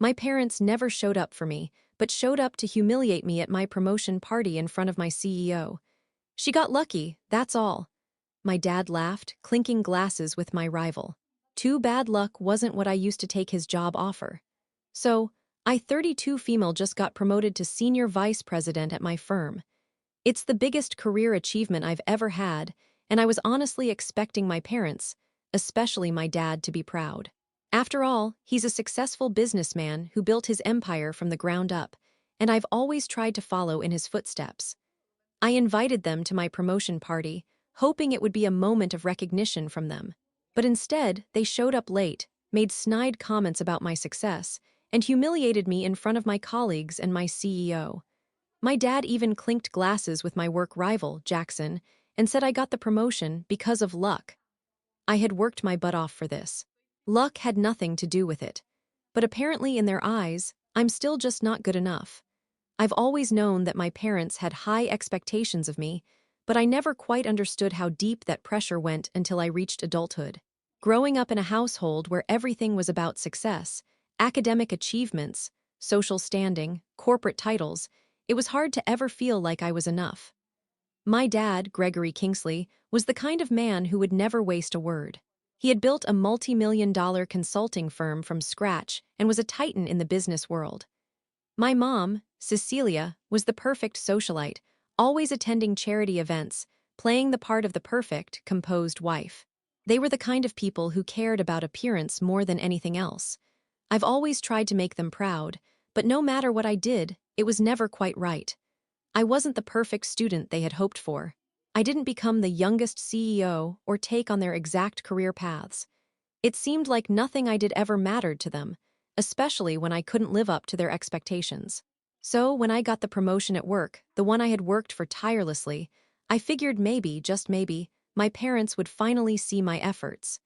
My parents never showed up for me, but showed up to humiliate me at my promotion party in front of my CEO. She got lucky, that's all. My dad laughed, clinking glasses with my rival. Too bad luck wasn't what I used to take his job offer. So, I 32 female just got promoted to senior vice president at my firm. It's the biggest career achievement I've ever had, and I was honestly expecting my parents, especially my dad, to be proud. After all, he's a successful businessman who built his empire from the ground up, and I've always tried to follow in his footsteps. I invited them to my promotion party, hoping it would be a moment of recognition from them. But instead, they showed up late, made snide comments about my success, and humiliated me in front of my colleagues and my CEO. My dad even clinked glasses with my work rival, Jackson, and said I got the promotion because of luck. I had worked my butt off for this. Luck had nothing to do with it. But apparently in their eyes, I'm still just not good enough. I've always known that my parents had high expectations of me, but I never quite understood how deep that pressure went until I reached adulthood. Growing up in a household where everything was about success, academic achievements, social standing, corporate titles, it was hard to ever feel like I was enough. My dad, Gregory Kingsley, was the kind of man who would never waste a word. He had built a multi-million-dollar consulting firm from scratch and was a titan in the business world. My mom, Cecilia, was the perfect socialite, always attending charity events, playing the part of the perfect, composed wife. They were the kind of people who cared about appearance more than anything else. I've always tried to make them proud, but no matter what I did, it was never quite right. I wasn't the perfect student they had hoped for. I didn't become the youngest CEO or take on their exact career paths. It seemed like nothing I did ever mattered to them, especially when I couldn't live up to their expectations. So, when I got the promotion at work, the one I had worked for tirelessly, I figured maybe, just maybe, my parents would finally see my efforts.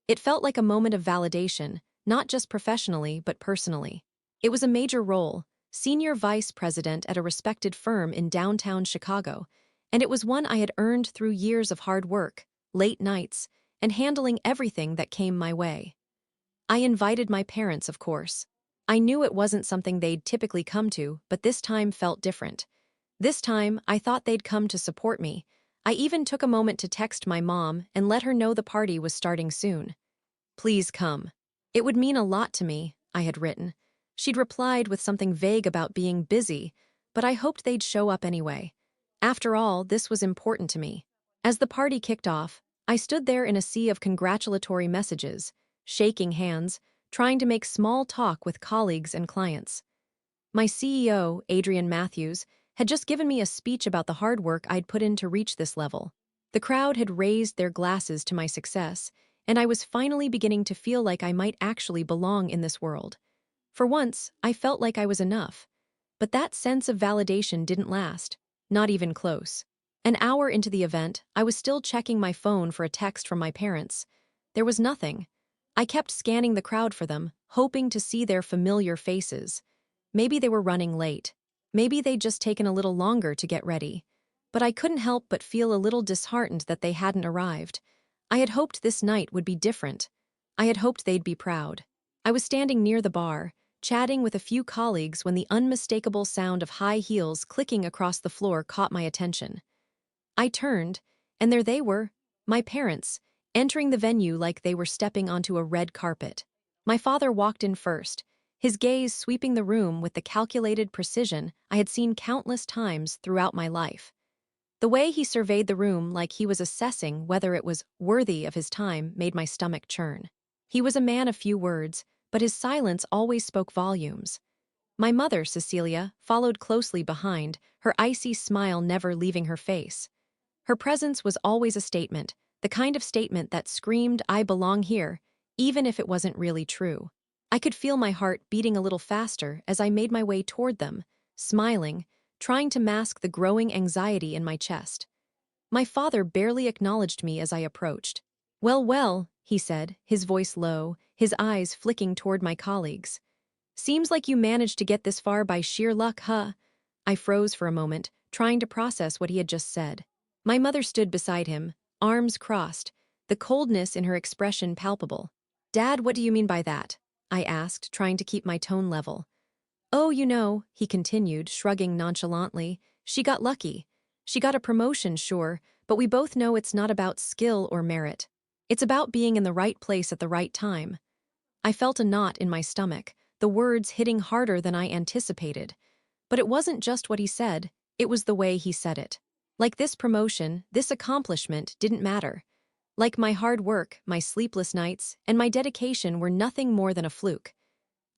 It felt like a moment of validation, not just professionally but personally. It was a major role, senior vice president at a respected firm in downtown Chicago, and it was one I had earned through years of hard work, late nights, and handling everything that came my way. I invited my parents, of course. I knew it wasn't something they'd typically come to, but this time felt different. This time, I thought they'd come to support me. I even took a moment to text my mom and let her know the party was starting soon. "Please come. It would mean a lot to me," I had written. She'd replied with something vague about being busy, but I hoped they'd show up anyway. After all, this was important to me. As the party kicked off, I stood there in a sea of congratulatory messages, shaking hands, trying to make small talk with colleagues and clients. My CEO, Adrian Matthews, had just given me a speech about the hard work I'd put in to reach this level. The crowd had raised their glasses to my success, and I was finally beginning to feel like I might actually belong in this world. For once, I felt like I was enough. But that sense of validation didn't last, not even close. An hour into the event, I was still checking my phone for a text from my parents. There was nothing. I kept scanning the crowd for them, hoping to see their familiar faces. Maybe they were running late. Maybe they'd just taken a little longer to get ready. But I couldn't help but feel a little disheartened that they hadn't arrived. I had hoped this night would be different. I had hoped they'd be proud. I was standing near the bar, chatting with a few colleagues when the unmistakable sound of high heels clicking across the floor caught my attention. I turned, and there they were, my parents, entering the venue like they were stepping onto a red carpet. My father walked in first, his gaze sweeping the room with the calculated precision I had seen countless times throughout my life. The way he surveyed the room like he was assessing whether it was worthy of his time made my stomach churn. He was a man of few words, but his silence always spoke volumes. My mother, Cecilia, followed closely behind, her icy smile never leaving her face. Her presence was always a statement, the kind of statement that screamed, "I belong here," even if it wasn't really true. I could feel my heart beating a little faster as I made my way toward them, smiling, trying to mask the growing anxiety in my chest. My father barely acknowledged me as I approached. "Well, well," he said, his voice low, his eyes flicking toward my colleagues. "Seems like you managed to get this far by sheer luck, huh?" I froze for a moment, trying to process what he had just said. My mother stood beside him, arms crossed, the coldness in her expression palpable. "Dad, what do you mean by that?" I asked, trying to keep my tone level. Oh, he continued, shrugging nonchalantly. She got lucky. She got a promotion, sure, but we both know it's not about skill or merit. It's about being in the right place at the right time. I felt a knot in my stomach, the words hitting harder than I anticipated. But it wasn't just what he said, it was the way he said it. Like this promotion, this accomplishment didn't matter. Like my hard work, my sleepless nights, and my dedication were nothing more than a fluke.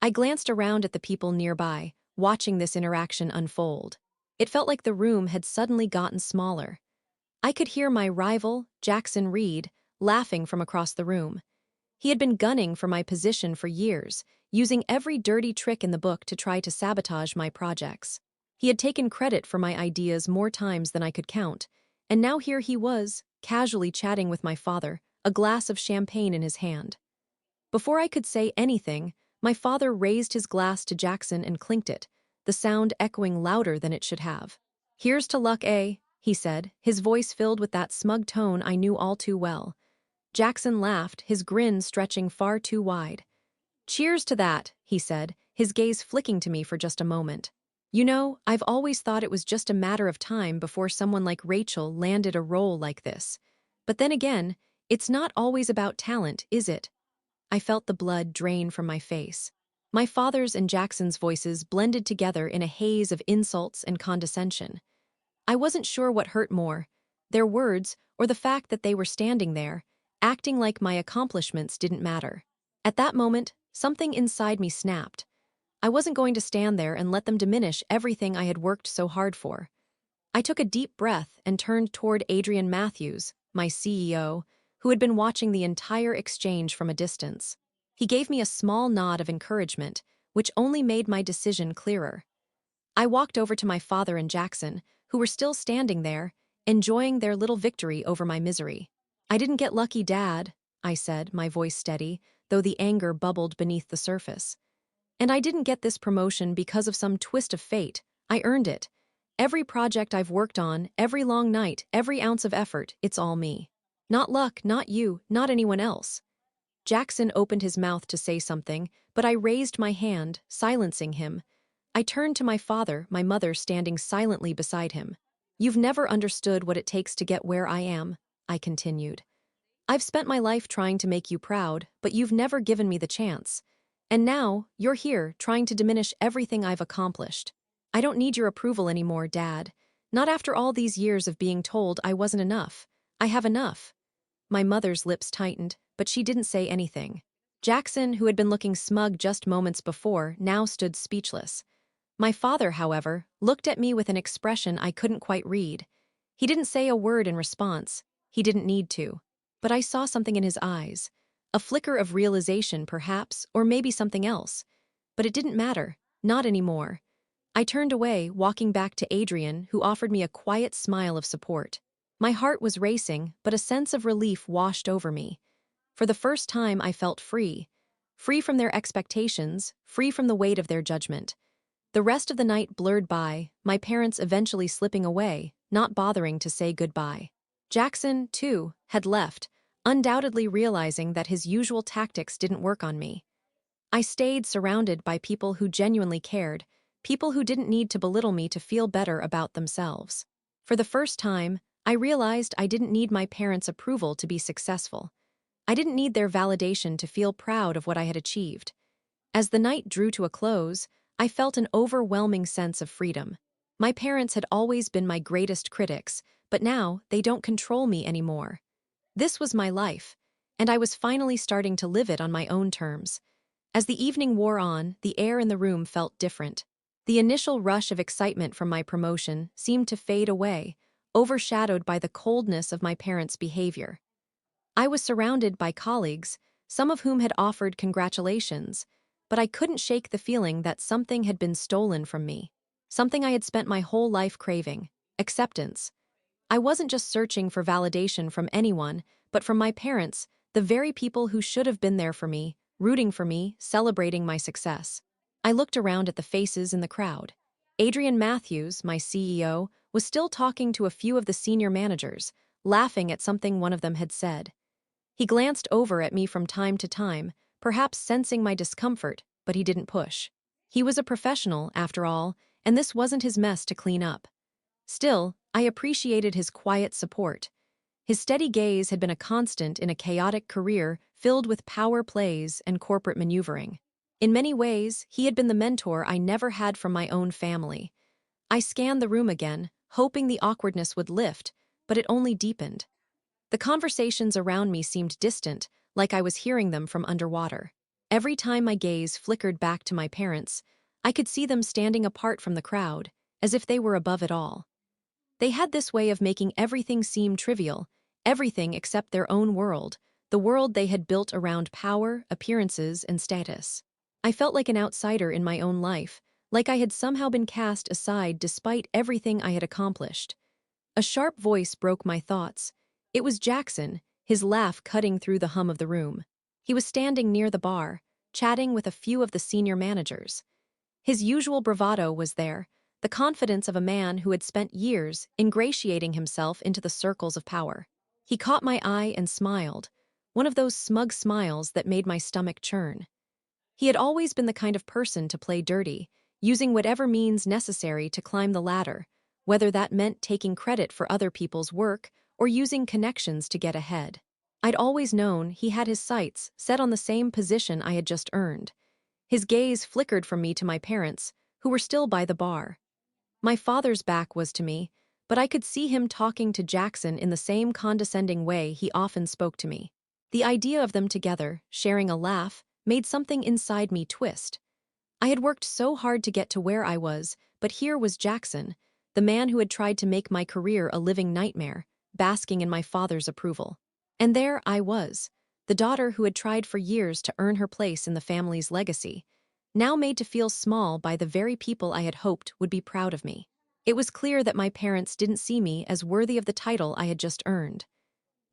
I glanced around at the people nearby, watching this interaction unfold. It felt like the room had suddenly gotten smaller. I could hear my rival, Jackson Reed, laughing from across the room. He had been gunning for my position for years, using every dirty trick in the book to try to sabotage my projects. He had taken credit for my ideas more times than I could count, and now here he was, casually chatting with my father, a glass of champagne in his hand. Before I could say anything, my father raised his glass to Jackson and clinked it, the sound echoing louder than it should have. "Here's to luck, eh?" he said, his voice filled with that smug tone I knew all too well. Jackson laughed, his grin stretching far too wide. "Cheers to that," he said, his gaze flicking to me for just a moment. I've always thought it was just a matter of time before someone like Rachel landed a role like this. But then again, it's not always about talent, is it? I felt the blood drain from my face. My father's and Jackson's voices blended together in a haze of insults and condescension. I wasn't sure what hurt more, their words or the fact that they were standing there, acting like my accomplishments didn't matter. At that moment, something inside me snapped. I wasn't going to stand there and let them diminish everything I had worked so hard for. I took a deep breath and turned toward Adrian Matthews, my CEO, who had been watching the entire exchange from a distance. He gave me a small nod of encouragement, which only made my decision clearer. I walked over to my father and Jackson, who were still standing there, enjoying their little victory over my misery. "I didn't get lucky, Dad," I said, my voice steady, though the anger bubbled beneath the surface. "And I didn't get this promotion because of some twist of fate. I earned it. Every project I've worked on, every long night, every ounce of effort, it's all me. Not luck, not you, not anyone else." Jackson opened his mouth to say something, but I raised my hand, silencing him. I turned to my father, my mother standing silently beside him. "You've never understood what it takes to get where I am," I continued. "I've spent my life trying to make you proud, but you've never given me the chance. And now, you're here, trying to diminish everything I've accomplished. I don't need your approval anymore, Dad. Not after all these years of being told I wasn't enough. I have enough." My mother's lips tightened, but she didn't say anything. Jackson, who had been looking smug just moments before, now stood speechless. My father, however, looked at me with an expression I couldn't quite read. He didn't say a word in response. He didn't need to. But I saw something in his eyes. A flicker of realization, perhaps, or maybe something else. But it didn't matter. Not anymore. I turned away, walking back to Adrian, who offered me a quiet smile of support. My heart was racing, but a sense of relief washed over me. For the first time, I felt free. Free from their expectations, free from the weight of their judgment. The rest of the night blurred by, my parents eventually slipping away, not bothering to say goodbye. Jackson, too, had left, undoubtedly realizing that his usual tactics didn't work on me. I stayed surrounded by people who genuinely cared, people who didn't need to belittle me to feel better about themselves. For the first time, I realized I didn't need my parents' approval to be successful. I didn't need their validation to feel proud of what I had achieved. As the night drew to a close, I felt an overwhelming sense of freedom. My parents had always been my greatest critics, but now they don't control me anymore. This was my life, and I was finally starting to live it on my own terms. As the evening wore on, the air in the room felt different. The initial rush of excitement from my promotion seemed to fade away, overshadowed by the coldness of my parents' behavior. I was surrounded by colleagues, some of whom had offered congratulations, but I couldn't shake the feeling that something had been stolen from me. Something I had spent my whole life craving: acceptance. I wasn't just searching for validation from anyone, but from my parents, the very people who should have been there for me, rooting for me, celebrating my success. I looked around at the faces in the crowd. Adrian Matthews, my CEO, was still talking to a few of the senior managers, laughing at something one of them had said. He glanced over at me from time to time, perhaps sensing my discomfort, but he didn't push. He was a professional, after all, and this wasn't his mess to clean up. Still, I appreciated his quiet support. His steady gaze had been a constant in a chaotic career filled with power plays and corporate maneuvering. In many ways, he had been the mentor I never had from my own family. I scanned the room again, hoping the awkwardness would lift, but it only deepened. The conversations around me seemed distant, like I was hearing them from underwater. Every time my gaze flickered back to my parents, I could see them standing apart from the crowd, as if they were above it all. They had this way of making everything seem trivial, everything except their own world, the world they had built around power, appearances, and status. I felt like an outsider in my own life, like I had somehow been cast aside despite everything I had accomplished. A sharp voice broke my thoughts. It was Jackson, his laugh cutting through the hum of the room. He was standing near the bar, chatting with a few of the senior managers. His usual bravado was there, the confidence of a man who had spent years ingratiating himself into the circles of power. He caught my eye and smiled, one of those smug smiles that made my stomach churn. He had always been the kind of person to play dirty, using whatever means necessary to climb the ladder, whether that meant taking credit for other people's work or using connections to get ahead. I'd always known he had his sights set on the same position I had just earned. His gaze flickered from me to my parents, who were still by the bar. My father's back was to me, but I could see him talking to Jackson in the same condescending way he often spoke to me. The idea of them together, sharing a laugh, made something inside me twist. I had worked so hard to get to where I was, but here was Jackson, the man who had tried to make my career a living nightmare, basking in my father's approval. And there I was, the daughter who had tried for years to earn her place in the family's legacy, now made to feel small by the very people I had hoped would be proud of me. It was clear that my parents didn't see me as worthy of the title I had just earned.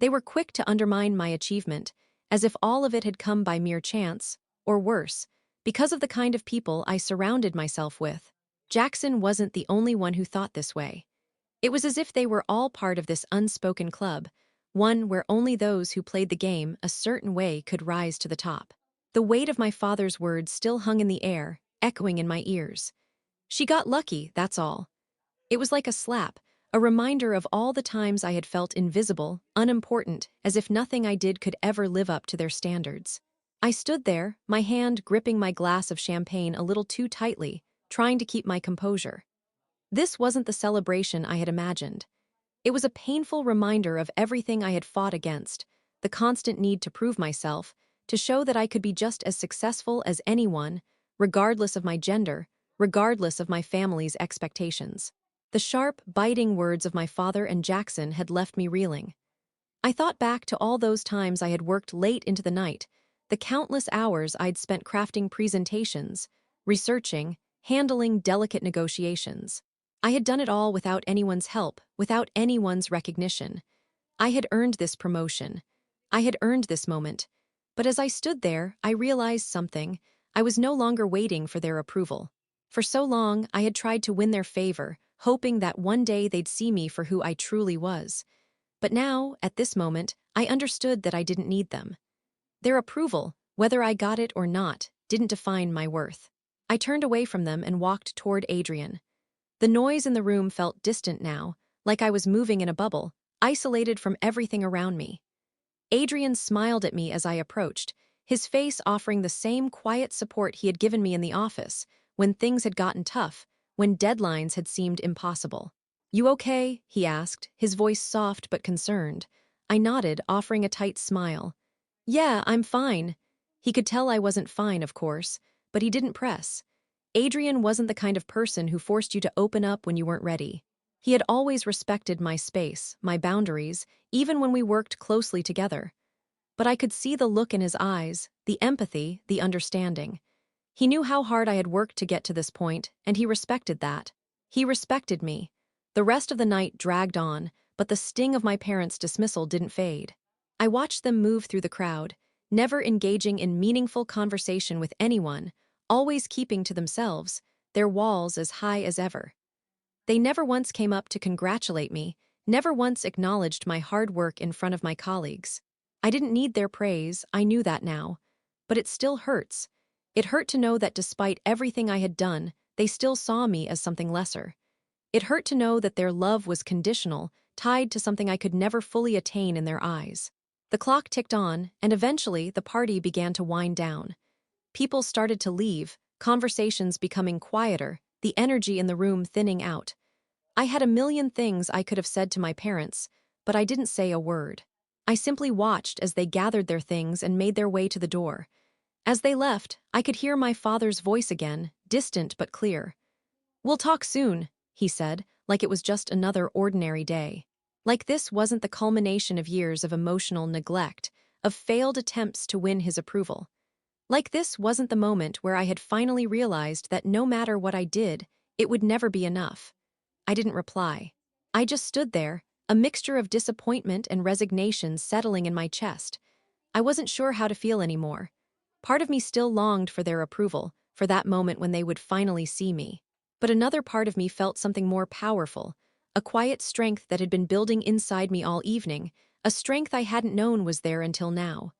They were quick to undermine my achievement, as if all of it had come by mere chance, or worse, because of the kind of people I surrounded myself with. Jackson wasn't the only one who thought this way. It was as if they were all part of this unspoken club, one where only those who played the game a certain way could rise to the top. The weight of my father's words still hung in the air, echoing in my ears. She got lucky, that's all. It was like a slap, a reminder of all the times I had felt invisible, unimportant, as if nothing I did could ever live up to their standards. I stood there, my hand gripping my glass of champagne a little too tightly, trying to keep my composure. This wasn't the celebration I had imagined. It was a painful reminder of everything I had fought against, the constant need to prove myself, to show that I could be just as successful as anyone, regardless of my gender, regardless of my family's expectations. The sharp, biting words of my father and Jackson had left me reeling. I thought back to all those times I had worked late into the night, the countless hours I'd spent crafting presentations, researching, handling delicate negotiations. I had done it all without anyone's help, without anyone's recognition. I had earned this promotion. I had earned this moment. But as I stood there, I realized something. I was no longer waiting for their approval. For so long, I had tried to win their favor, hoping that one day they'd see me for who I truly was. But now, at this moment, I understood that I didn't need them. Their approval, whether I got it or not, didn't define my worth. I turned away from them and walked toward Adrian. The noise in the room felt distant now, like I was moving in a bubble, isolated from everything around me. Adrian smiled at me as I approached, his face offering the same quiet support he had given me in the office, when things had gotten tough, when deadlines had seemed impossible. "You okay?" he asked, his voice soft but concerned. I nodded, offering a tight smile. "Yeah, I'm fine." He could tell I wasn't fine, of course, but he didn't press. Adrian wasn't the kind of person who forced you to open up when you weren't ready. He had always respected my space, my boundaries, even when we worked closely together. But I could see the look in his eyes, the empathy, the understanding. He knew how hard I had worked to get to this point, and he respected that. He respected me. The rest of the night dragged on, but the sting of my parents' dismissal didn't fade. I watched them move through the crowd, never engaging in meaningful conversation with anyone, always keeping to themselves, their walls as high as ever. They never once came up to congratulate me, never once acknowledged my hard work in front of my colleagues. I didn't need their praise, I knew that now. but it still hurts. It hurt to know that despite everything I had done, they still saw me as something lesser. It hurt to know that their love was conditional, tied to something I could never fully attain in their eyes. The clock ticked on, and eventually the party began to wind down. People started to leave, conversations becoming quieter, the energy in the room thinning out. I had a million things I could have said to my parents, but I didn't say a word. I simply watched as they gathered their things and made their way to the door. As they left, I could hear my father's voice again, distant but clear. "We'll talk soon," he said, like it was just another ordinary day. Like this wasn't the culmination of years of emotional neglect, of failed attempts to win his approval. Like this wasn't the moment where I had finally realized that no matter what I did, it would never be enough. I didn't reply. I just stood there, a mixture of disappointment and resignation settling in my chest. I wasn't sure how to feel anymore. Part of me still longed for their approval, for that moment when they would finally see me. But another part of me felt something more powerful, a quiet strength that had been building inside me all evening, a strength I hadn't known was there until now.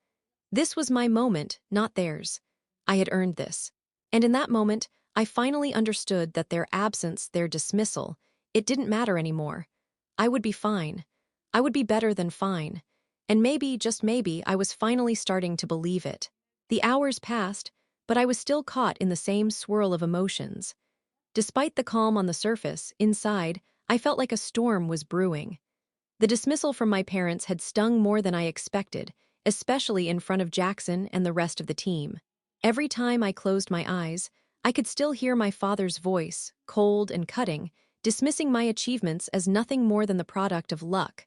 This was my moment, not theirs. I had earned this. And in that moment, I finally understood that their absence, their dismissal, it didn't matter anymore. I would be fine. I would be better than fine. And maybe, just maybe, I was finally starting to believe it. The hours passed, but I was still caught in the same swirl of emotions. Despite the calm on the surface, inside, I felt like a storm was brewing. The dismissal from my parents had stung more than I expected, especially in front of Jackson and the rest of the team. Every time I closed my eyes, I could still hear my father's voice, cold and cutting, dismissing my achievements as nothing more than the product of luck.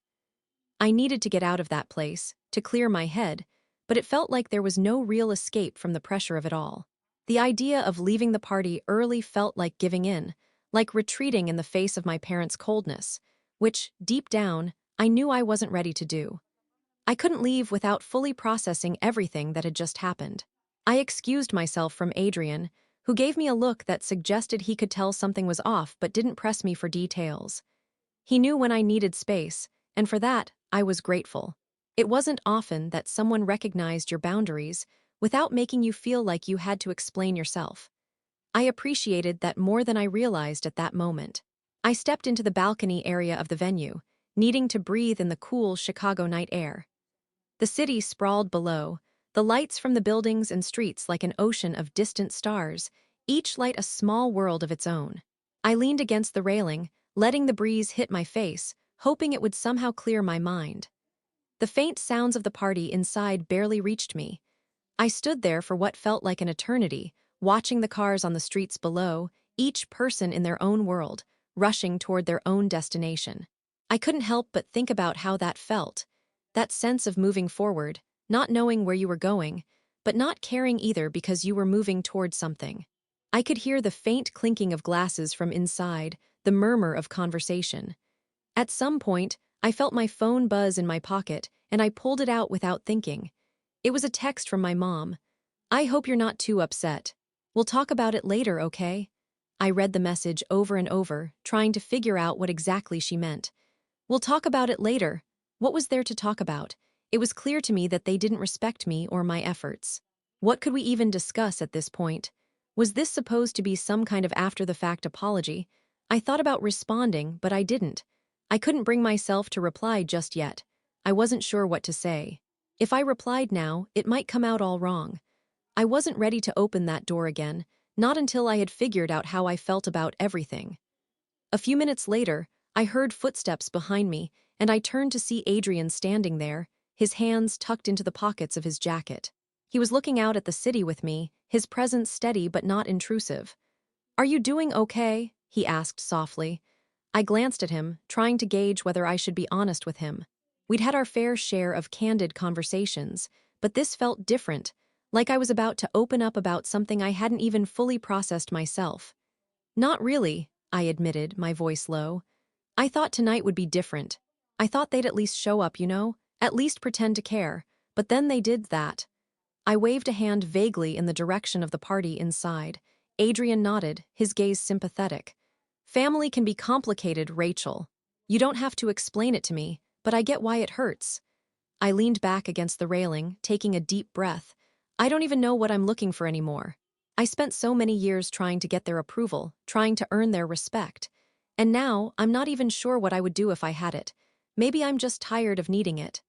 I needed to get out of that place, to clear my head, but it felt like there was no real escape from the pressure of it all. The idea of leaving the party early felt like giving in, like retreating in the face of my parents' coldness, which, deep down, I knew I wasn't ready to do. I couldn't leave without fully processing everything that had just happened. I excused myself from Adrian, who gave me a look that suggested he could tell something was off but didn't press me for details. He knew when I needed space, and for that, I was grateful. It wasn't often that someone recognized your boundaries without making you feel like you had to explain yourself. I appreciated that more than I realized at that moment. I stepped into the balcony area of the venue, needing to breathe in the cool Chicago night air. The city sprawled below, the lights from the buildings and streets like an ocean of distant stars, each light a small world of its own. I leaned against the railing, letting the breeze hit my face, hoping it would somehow clear my mind. The faint sounds of the party inside barely reached me. I stood there for what felt like an eternity, watching the cars on the streets below, each person in their own world, rushing toward their own destination. I couldn't help but think about how that felt. That sense of moving forward, not knowing where you were going, but not caring either because you were moving toward something. I could hear the faint clinking of glasses from inside, the murmur of conversation. At some point, I felt my phone buzz in my pocket, and I pulled it out without thinking. It was a text from my mom. "I hope you're not too upset. We'll talk about it later, okay?" I read the message over and over, trying to figure out what exactly she meant. "We'll talk about it later." What was there to talk about? It was clear to me that they didn't respect me or my efforts. What could we even discuss at this point? Was this supposed to be some kind of after-the-fact apology? I thought about responding, but I didn't. I couldn't bring myself to reply just yet. I wasn't sure what to say. If I replied now, it might come out all wrong. I wasn't ready to open that door again, not until I had figured out how I felt about everything. A few minutes later, I heard footsteps behind me, and I turned to see Adrian standing there, his hands tucked into the pockets of his jacket. He was looking out at the city with me, his presence steady but not intrusive. "Are you doing okay?" he asked softly. I glanced at him, trying to gauge whether I should be honest with him. We'd had our fair share of candid conversations, but this felt different, like I was about to open up about something I hadn't even fully processed myself. "Not really," I admitted, my voice low. "I thought tonight would be different. I thought they'd at least show up, at least pretend to care, but then they did that." I waved a hand vaguely in the direction of the party inside. Adrian nodded, his gaze sympathetic. "Family can be complicated, Rachel. You don't have to explain it to me, but I get why it hurts." I leaned back against the railing, taking a deep breath. I don't even know what I'm looking for anymore. I spent so many years trying to get their approval, trying to earn their respect. And now, I'm not even sure what I would do if I had it. Maybe I'm just tired of needing it.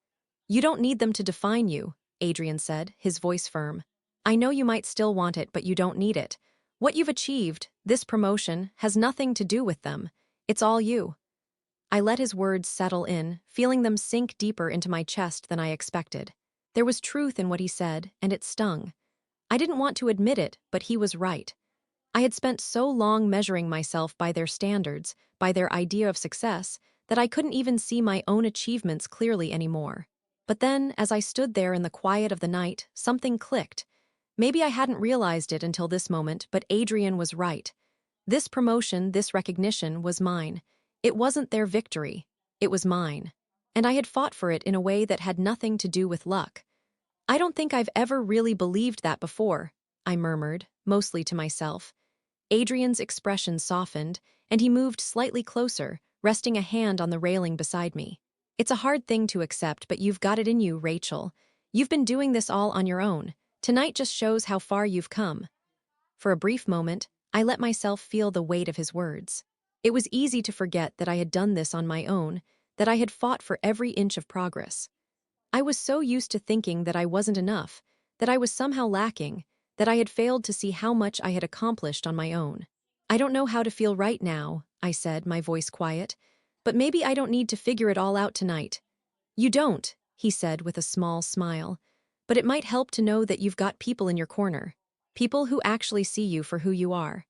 You don't need them to define you, Adrian said, his voice firm. I know you might still want it, but you don't need it. What you've achieved, this promotion, has nothing to do with them. It's all you. I let his words settle in, feeling them sink deeper into my chest than I expected. There was truth in what he said, and it stung. I didn't want to admit it, but he was right. I had spent so long measuring myself by their standards, by their idea of success, that I couldn't even see my own achievements clearly anymore. But then, as I stood there in the quiet of the night, something clicked. Maybe I hadn't realized it until this moment, but Adrian was right. This promotion, this recognition, was mine. It wasn't their victory. It was mine. And I had fought for it in a way that had nothing to do with luck. I don't think I've ever really believed that before, I murmured, mostly to myself. Adrian's expression softened, and he moved slightly closer, resting a hand on the railing beside me. It's a hard thing to accept, but you've got it in you, Rachel. You've been doing this all on your own. Tonight just shows how far you've come. For a brief moment, I let myself feel the weight of his words. It was easy to forget that I had done this on my own, that I had fought for every inch of progress. I was so used to thinking that I wasn't enough, that I was somehow lacking, that I had failed to see how much I had accomplished on my own. I don't know how to feel right now, I said, my voice quiet, but maybe I don't need to figure it all out tonight. You don't, he said with a small smile, but it might help to know that you've got people in your corner, people who actually see you for who you are.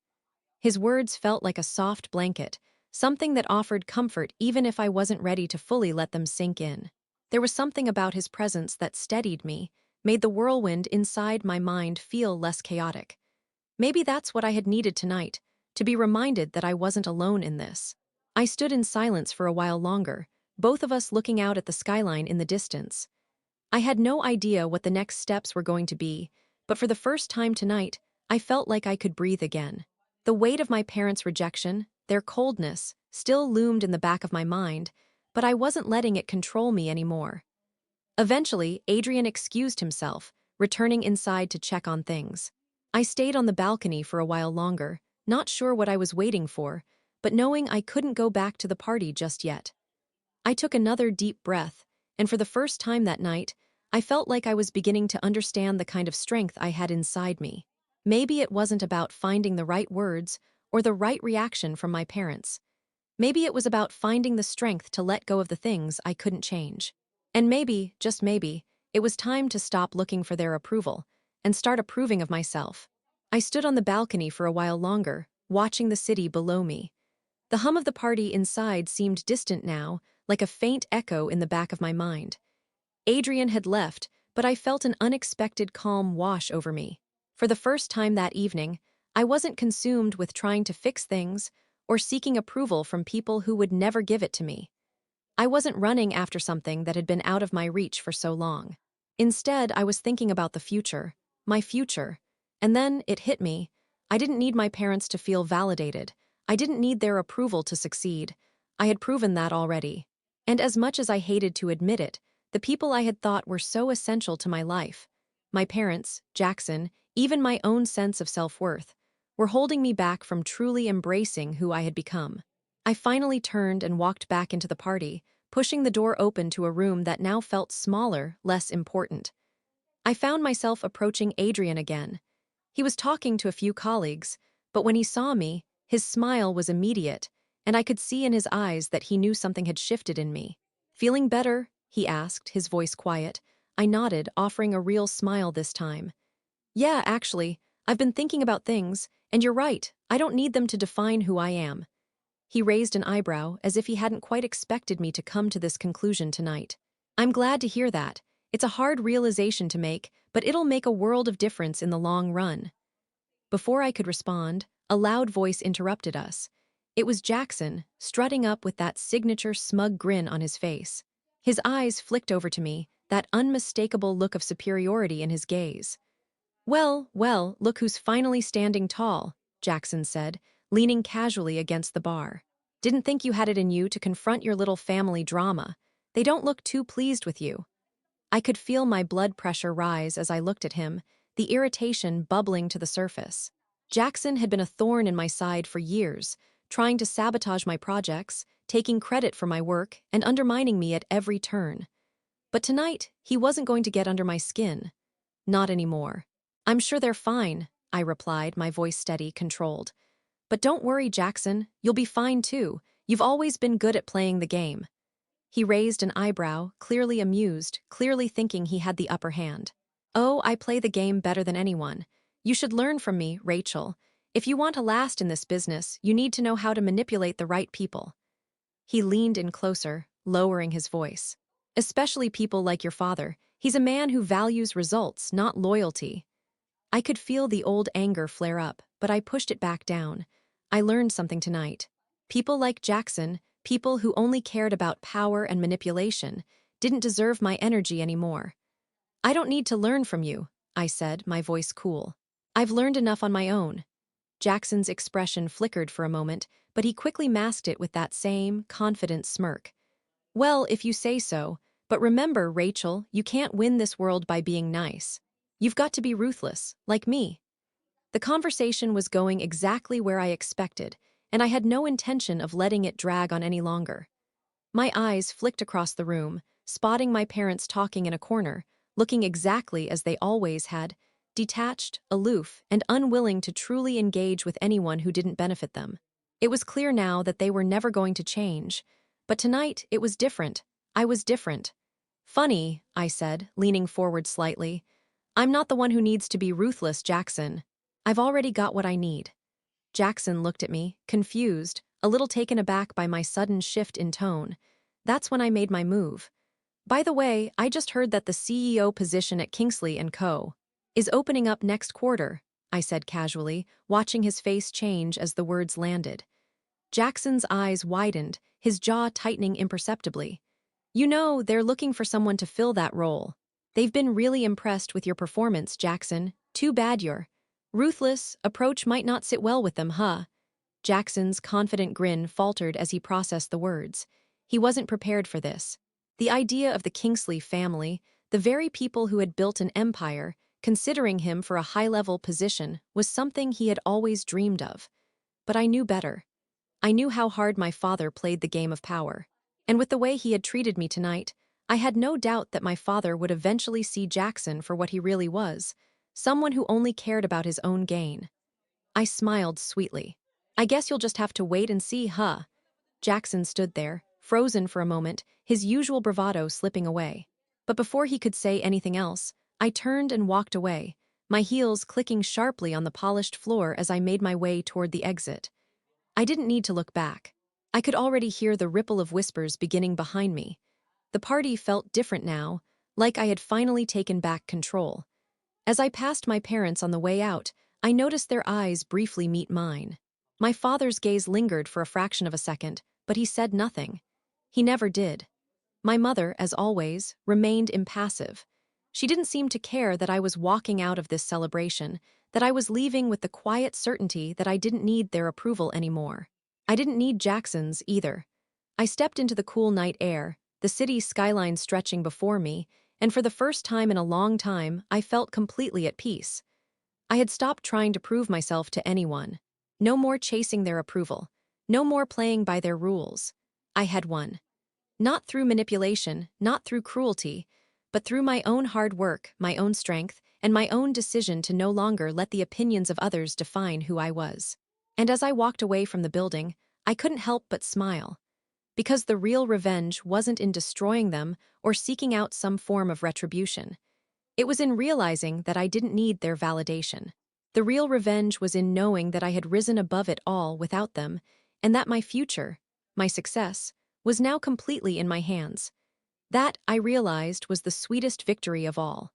His words felt like a soft blanket, something that offered comfort even if I wasn't ready to fully let them sink in. There was something about his presence that steadied me, made the whirlwind inside my mind feel less chaotic. Maybe that's what I had needed tonight, to be reminded that I wasn't alone in this. I stood in silence for a while longer, both of us looking out at the skyline in the distance. I had no idea what the next steps were going to be, but for the first time tonight, I felt like I could breathe again. The weight of my parents' rejection, their coldness, still loomed in the back of my mind, but I wasn't letting it control me anymore. Eventually, Adrian excused himself, returning inside to check on things. I stayed on the balcony for a while longer, not sure what I was waiting for, but knowing I couldn't go back to the party just yet. I took another deep breath, and for the first time that night, I felt like I was beginning to understand the kind of strength I had inside me. Maybe it wasn't about finding the right words or the right reaction from my parents. Maybe it was about finding the strength to let go of the things I couldn't change. And maybe, just maybe, it was time to stop looking for their approval and start approving of myself. I stood on the balcony for a while longer, watching the city below me. The hum of the party inside seemed distant now, like a faint echo in the back of my mind. Adrian had left, but I felt an unexpected calm wash over me. For the first time that evening, I wasn't consumed with trying to fix things or seeking approval from people who would never give it to me. I wasn't running after something that had been out of my reach for so long. Instead, I was thinking about the future, my future. And then it hit me. I didn't need my parents to feel validated. I didn't need their approval to succeed. I had proven that already. And as much as I hated to admit it, the people I had thought were so essential to my life, my parents, Jackson, even my own sense of self-worth, were holding me back from truly embracing who I had become. I finally turned and walked back into the party, pushing the door open to a room that now felt smaller, less important. I found myself approaching Adrian again. He was talking to a few colleagues, but when he saw me, his smile was immediate, and I could see in his eyes that he knew something had shifted in me. "Feeling better?" he asked, his voice quiet. I nodded, offering a real smile this time. "Yeah, actually, I've been thinking about things, and you're right, I don't need them to define who I am." He raised an eyebrow, as if he hadn't quite expected me to come to this conclusion tonight. "I'm glad to hear that. It's a hard realization to make, but it'll make a world of difference in the long run." Before I could respond, a loud voice interrupted us. It was Jackson, strutting up with that signature smug grin on his face. His eyes flicked over to me, that unmistakable look of superiority in his gaze. "Well, well, look who's finally standing tall," Jackson said, leaning casually against the bar. "Didn't think you had it in you to confront your little family drama. They don't look too pleased with you." I could feel my blood pressure rise as I looked at him, the irritation bubbling to the surface. Jackson had been a thorn in my side for years, trying to sabotage my projects, taking credit for my work, and undermining me at every turn. But tonight, he wasn't going to get under my skin. Not anymore. "I'm sure they're fine," I replied, my voice steady, controlled. "But don't worry, Jackson, you'll be fine too. You've always been good at playing the game." He raised an eyebrow, clearly amused, clearly thinking he had the upper hand. "Oh, I play the game better than anyone. You should learn from me, Rachel. If you want to last in this business, you need to know how to manipulate the right people." He leaned in closer, lowering his voice. "Especially people like your father. He's a man who values results, not loyalty." I could feel the old anger flare up, but I pushed it back down. I learned something tonight. People like Jackson, people who only cared about power and manipulation, didn't deserve my energy anymore. "I don't need to learn from you," I said, my voice cool. "I've learned enough on my own." Jackson's expression flickered for a moment, but he quickly masked it with that same, confident smirk. "Well, if you say so, but remember, Rachel, you can't win this world by being nice. You've got to be ruthless, like me." The conversation was going exactly where I expected, and I had no intention of letting it drag on any longer. My eyes flicked across the room, spotting my parents talking in a corner, looking exactly as they always had, detached, aloof, and unwilling to truly engage with anyone who didn't benefit them. It was clear now that they were never going to change, but tonight it was different. I was different. "Funny," I said, leaning forward slightly. "I'm not the one who needs to be ruthless, Jackson. I've already got what I need." Jackson looked at me, confused, a little taken aback by my sudden shift in tone. That's when I made my move. "By the way, I just heard that the CEO position at Kingsley & Co. is opening up next quarter," I said casually, watching his face change as the words landed. Jackson's eyes widened, his jaw tightening imperceptibly. "You know, they're looking for someone to fill that role. They've been really impressed with your performance, Jackson. Too bad your ruthless approach might not sit well with them, huh?" Jackson's confident grin faltered as he processed the words. He wasn't prepared for this. The idea of the Kingsley family, the very people who had built an empire, considering him for a high-level position, was something he had always dreamed of. But I knew better. I knew how hard my father played the game of power. And with the way he had treated me tonight, I had no doubt that my father would eventually see Jackson for what he really was, someone who only cared about his own gain. I smiled sweetly. "I guess you'll just have to wait and see, huh?" Jackson stood there, frozen for a moment, his usual bravado slipping away. But before he could say anything else, I turned and walked away, my heels clicking sharply on the polished floor as I made my way toward the exit. I didn't need to look back. I could already hear the ripple of whispers beginning behind me. The party felt different now, like I had finally taken back control. As I passed my parents on the way out, I noticed their eyes briefly meet mine. My father's gaze lingered for a fraction of a second, but he said nothing. He never did. My mother, as always, remained impassive. She didn't seem to care that I was walking out of this celebration, that I was leaving with the quiet certainty that I didn't need their approval anymore. I didn't need Jackson's either. I stepped into the cool night air, the city skyline stretching before me, and for the first time in a long time, I felt completely at peace. I had stopped trying to prove myself to anyone. No more chasing their approval. No more playing by their rules. I had won. Not through manipulation, not through cruelty, but through my own hard work, my own strength, and my own decision to no longer let the opinions of others define who I was. And as I walked away from the building, I couldn't help but smile. Because the real revenge wasn't in destroying them or seeking out some form of retribution. It was in realizing that I didn't need their validation. The real revenge was in knowing that I had risen above it all without them, and that my future, my success, was now completely in my hands. That, I realized, was the sweetest victory of all.